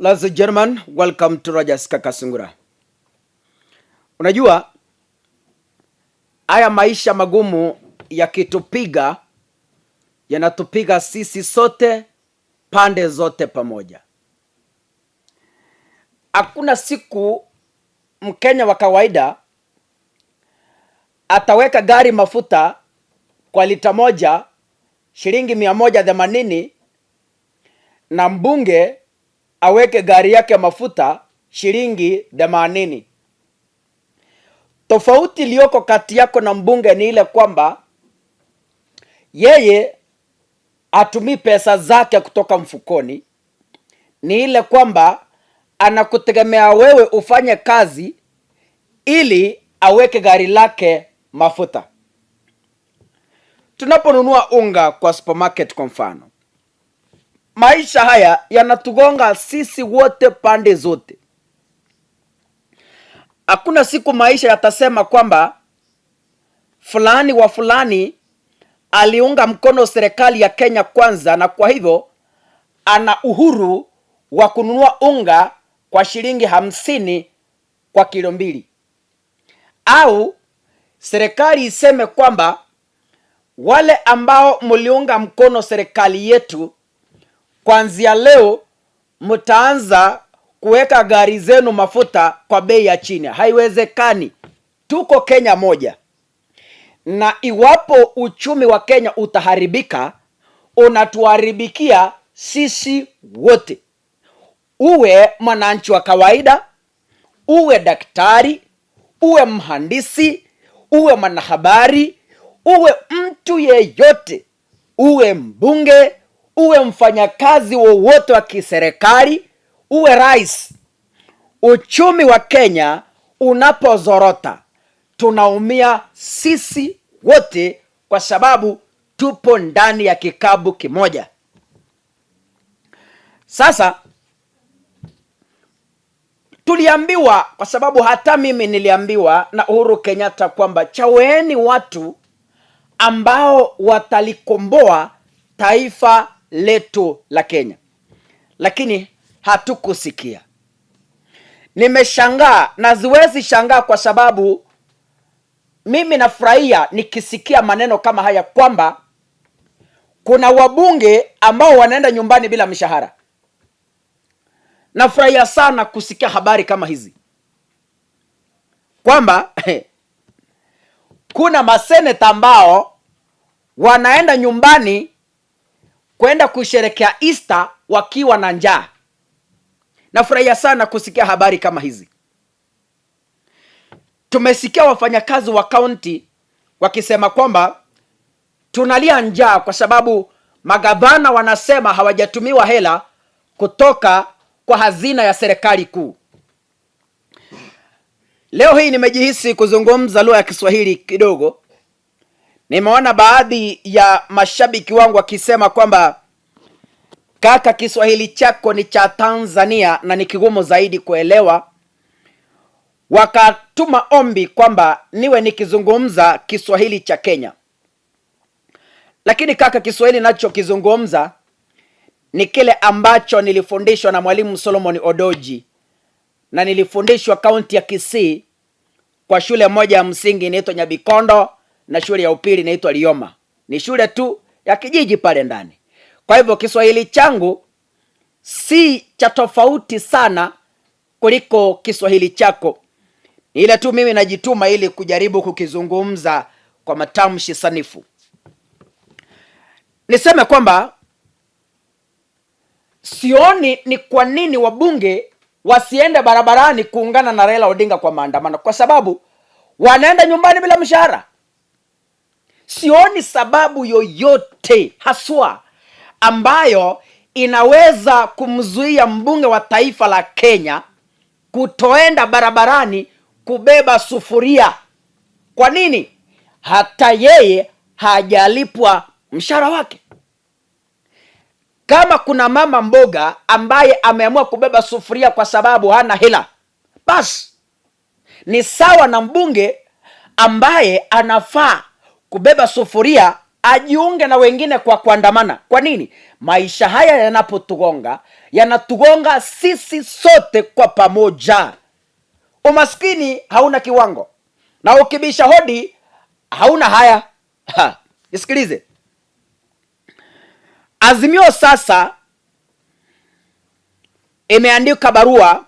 Ladies and gentlemen, welcome to Rogers Kakasungura. Unajua, haya maisha magumu yakitupiga, yanatupiga sisi sote, pande zote pamoja. Hakuna siku Mkenya wa kawaida ataweka gari mafuta kwa lita moja shilingi 180 na mbunge aweke gari yake mafuta shilingi 80. Tofauti iliyoko kati yako na mbunge ni ile kwamba yeye atumii pesa zake kutoka mfukoni, ni ile kwamba anakutegemea wewe ufanye kazi ili aweke gari lake mafuta. Tunaponunua unga kwa supermarket kwa mfano, maisha haya yanatugonga sisi wote pande zote. Hakuna siku maisha yatasema kwamba fulani wa fulani aliunga mkono serikali ya Kenya kwanza na kwa hivyo ana uhuru wa kununua unga kwa shilingi 50 kwa kilo 2. Au serikali iseme kwamba wale ambao mliunga mkono serikali yetu, kuanzia leo mtaanza kuweka gari zenu mafuta kwa bei ya chini. Haiwezekani. Tuko Kenya moja. Na iwapo uchumi wa Kenya utaharibika, unatuharibikia sisi wote. Uwe mwananchi wa kawaida, uwe daktari, uwe mhandisi, uwe mwanahabari, uwe mtu yeyote, uwe mbunge, uwe mfanyakazi wowote wa kiserikali, uwe rais. Uchumi wa Kenya unapozorota, tunaumia sisi wote kwa sababu tupo ndani ya kikabu kimoja. Sasa tuliambiwa, kwa sababu hata mimi niliambiwa na Uhuru Kenyatta kwamba chaweni watu ambao watalikomboa taifa letu la Kenya. Lakini hatukusikia. Nimeshangaa na siwezi shangaa kwa sababu mimi nafurahia nikisikia maneno kama haya kwamba kuna wabunge ambao wanaenda nyumbani bila mishahara. Nafurahia sana kusikia habari kama hizi. Kwamba kuna maseneta ambao wanaenda nyumbani kwenda kusherekea Easter wakiwa na njaa. Nafurahia sana kusikia habari kama hizi. Tumesikia wafanyakazi wa kaunti wakisema kwamba tunalia njaa kwa sababu magavana wanasema hawajatumiwa hela kutoka kwa hazina ya serikali kuu. Leo hii nimejihisi kuzungumza lugha ya Kiswahili kidogo. Nimeona baadhi ya mashabiki wangu wakisema kwamba kaka, Kiswahili chako ni cha Tanzania na ni kigumu zaidi kuelewa. Wakatuma ombi kwamba niwe nikizungumza Kiswahili cha Kenya. Lakini kaka, Kiswahili nacho kizungumza ni kile ambacho nilifundishwa na Mwalimu Solomon Odoji, na nilifundishwa kaunti ya Kisii kwa shule moja ya msingi inaitwa Nyabikondo na shule ya upili inaitwa Lioma. Ni shule tu ya kijiji pale ndani. Kwa hivyo Kiswahili changu si cha tofauti sana kuliko Kiswahili chako. Ni ile tu mimi najituma ili kujaribu kukizungumza kwa matamshi sanifu. Niseme kwamba sioni ni kwa nini wabunge wasiende barabarani kuungana na Raila Odinga kwa maandamano, kwa sababu wanaenda nyumbani bila mshahara. Sioni sababu yoyote haswa ambayo inaweza kumzuia mbunge wa taifa la Kenya kutoenda barabarani kubeba sufuria. Kwa nini? Hata yeye hajalipwa mshahara wake. Kama kuna mama mboga ambaye ameamua kubeba sufuria kwa sababu hana hela, basi ni sawa na mbunge ambaye anafaa kubeba sufuria ajiunge na wengine kwa kuandamana. Kwa nini? Maisha haya yanatugonga sisi sote kwa pamoja. Umaskini hauna kiwango, na ukibisha hodi hauna haya. Nisikilize. Azimio sasa imeandika barua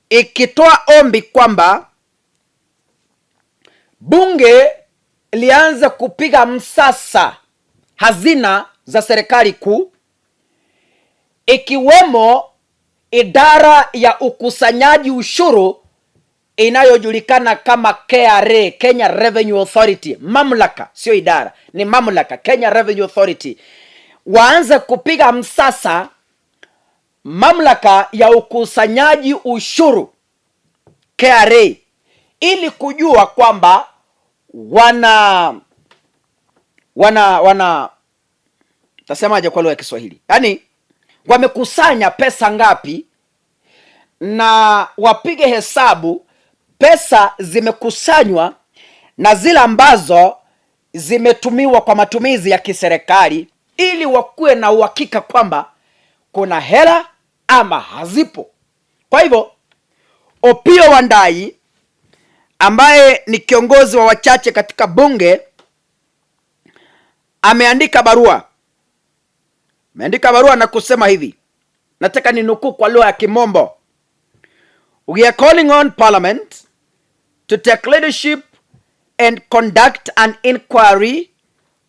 ikitoa ombi kwamba bunge lianze kupiga msasa hazina za serikali kuu, ikiwemo idara ya ukusanyaji ushuru inayojulikana kama KRA, Kenya Revenue Authority. Mamlaka, sio idara, ni mamlaka, Kenya Revenue Authority. Waanze kupiga msasa mamlaka ya ukusanyaji ushuru KRA, ili kujua kwamba tasemaje kwa lugha ya Kiswahili, yaani wamekusanya pesa ngapi, na wapige hesabu pesa zimekusanywa na zile ambazo zimetumiwa kwa matumizi ya kiserikali, ili wakuwe na uhakika kwamba kuna hela ama hazipo. Kwa hivyo Opiyo Wandayi ambaye ni kiongozi wa wachache katika bunge ameandika barua na kusema hivi, nataka ninukuu kwa lugha ya Kimombo: We are calling on Parliament to take leadership and conduct an inquiry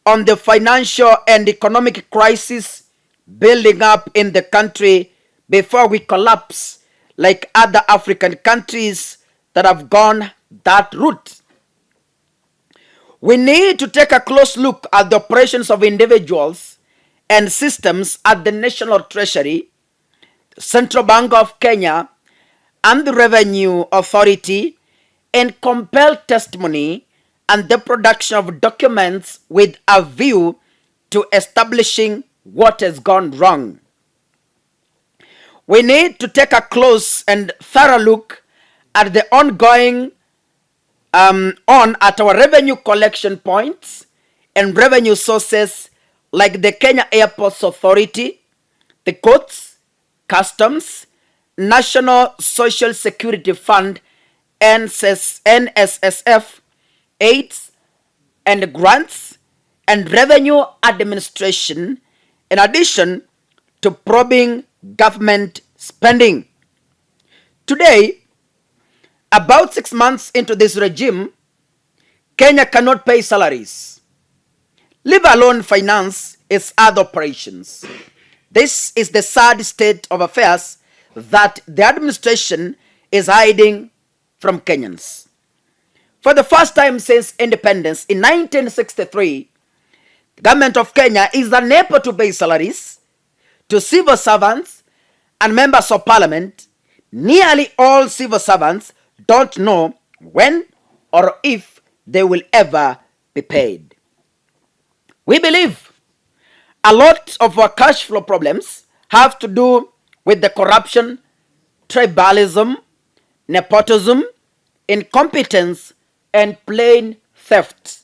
on the financial and economic crisis building up in the country before we collapse like other African countries that have gone that route. We need to take a close look at the operations of individuals and systems at the National Treasury, the Central Bank of Kenya, and the Revenue Authority, and compel testimony and the production of documents with a view to establishing what has gone wrong. We need to take a close and thorough look at the ongoing at our revenue collection points and revenue sources like the Kenya Airports Authority, the courts, customs, National Social Security Fund, NSSF, aids and grants, and revenue administration, in addition to probing government spending. Today, about 6 months into this regime, Kenya cannot pay salaries, leave alone finance its other operations. This is the sad state of affairs that the administration is hiding from Kenyans. For the first time since independence in 1963, the government of Kenya is unable to pay salaries to civil servants and members of parliament. Nearly all civil servants don't know when or if they will ever be paid. We believe a lot of our cash flow problems have to do with the corruption, tribalism, nepotism, incompetence, and plain theft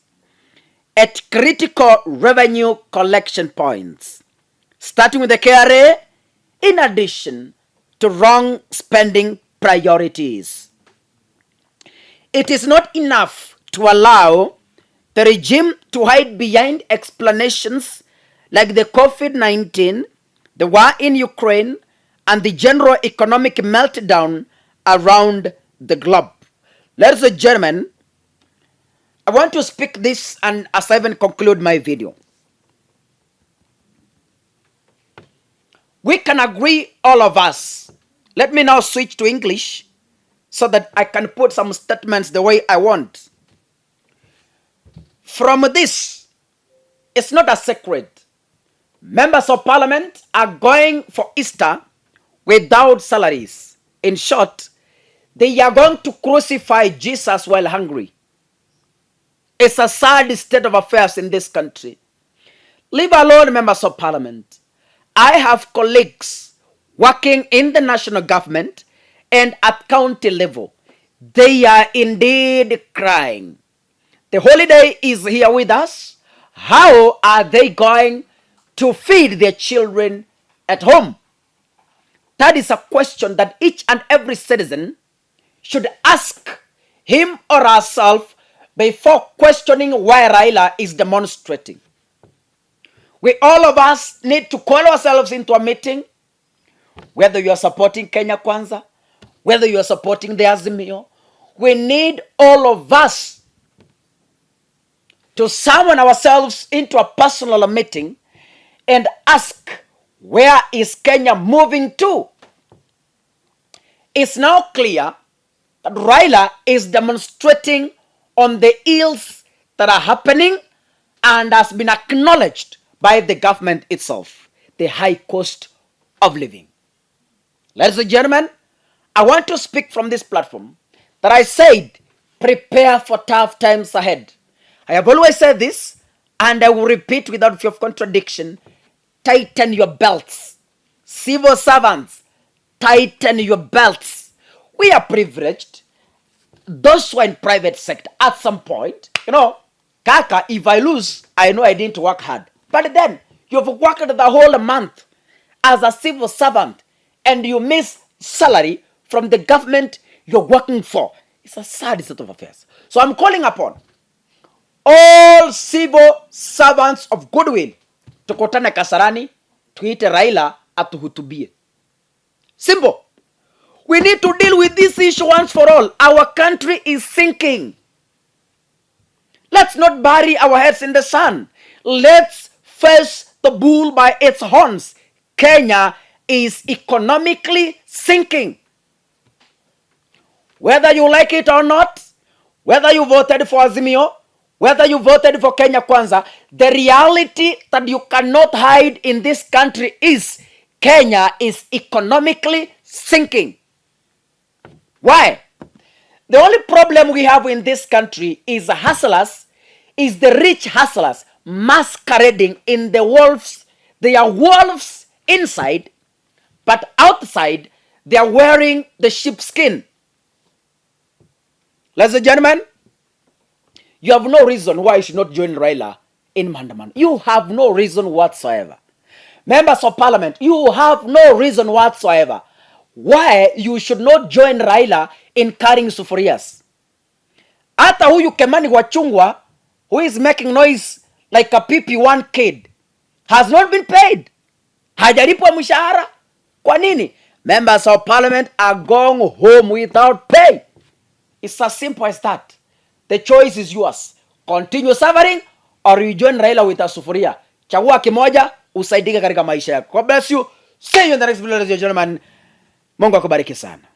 at critical revenue collection points, starting with the KRA, in addition to wrong spending priorities. It is not enough to allow the regime to hide behind explanations like the COVID-19, the war in Ukraine, and the general economic meltdown around the globe. Ladies and gentlemen, I want to speak this and as I even conclude my video. We can agree, all of us. Let me now switch to English so that I can put some statements the way I want. From this, it's not a secret. Members of parliament are going for Easter without salaries. In short, they are going to crucify Jesus while hungry. It's a sad state of affairs in this country. Leave alone members of parliament. I have colleagues working in the national government and at county level. They are indeed crying. The The holiday is here with us. How are they going to feed their children at home? That is a question that each and every citizen should ask him or herself before questioning why Raila is demonstrating. We all of us need to call ourselves into a meeting, whether you are supporting Kenya Kwanza, whether you are supporting the Azimio. We need all of us to summon ourselves into a personal meeting and ask, where is Kenya moving to? It's now clear that Raila is demonstrating on the ills that are happening and has been acknowledged by the government itself, the high cost of living. Ladies and gentlemen, I want to speak from this platform that I said, prepare for tough times ahead. I have always said this, and I will repeat without fear of contradiction. Tighten your belts. Civil servants, tighten your belts. We are privileged. Those who are in private sector, at some point, Kaka, if I lose, I know I didn't work hard. But then, you've worked the whole month as a civil servant, and you miss salary from the government you're working for. It's a sad state of affairs. So I'm calling upon all civil servants of goodwill tukutane Kasarani, tuite Raila atuhutubie. Simple. We need to deal with this issue once for all. Our country is sinking. Let's not bury our heads in the sand. Let's face the bull by its horns. Kenya is economically sinking. Whether you like it or not, whether you voted for Azimio, whether you voted for Kenya Kwanza, the reality that you cannot hide in this country is Kenya is economically sinking. Why? The only problem we have in this country is hustlers, is the rich hustlers masquerading in the wolves. They are wolves inside, but outside they are wearing the sheepskin. Ladies and gentlemen, you have no reason why you should not join Raila in Mandaman. You have no reason whatsoever. Members of Parliament, you have no reason whatsoever why you should not join Raila in carrying sufurias. Hata huyu Kemani wa Ichungwa, who is making noise like a PP1 kid, has not been paid. Hajalipwa mshahara. Kwa nini? Members of Parliament are going home without pay. It's as simple as that. The choice is yours. Continue suffering or you join Raila with a sufuria. Chagua kimoja, usaidike katika maisha yako. God bless you. See you in the next video, ladies and gentlemen. Mungu akubariki sana.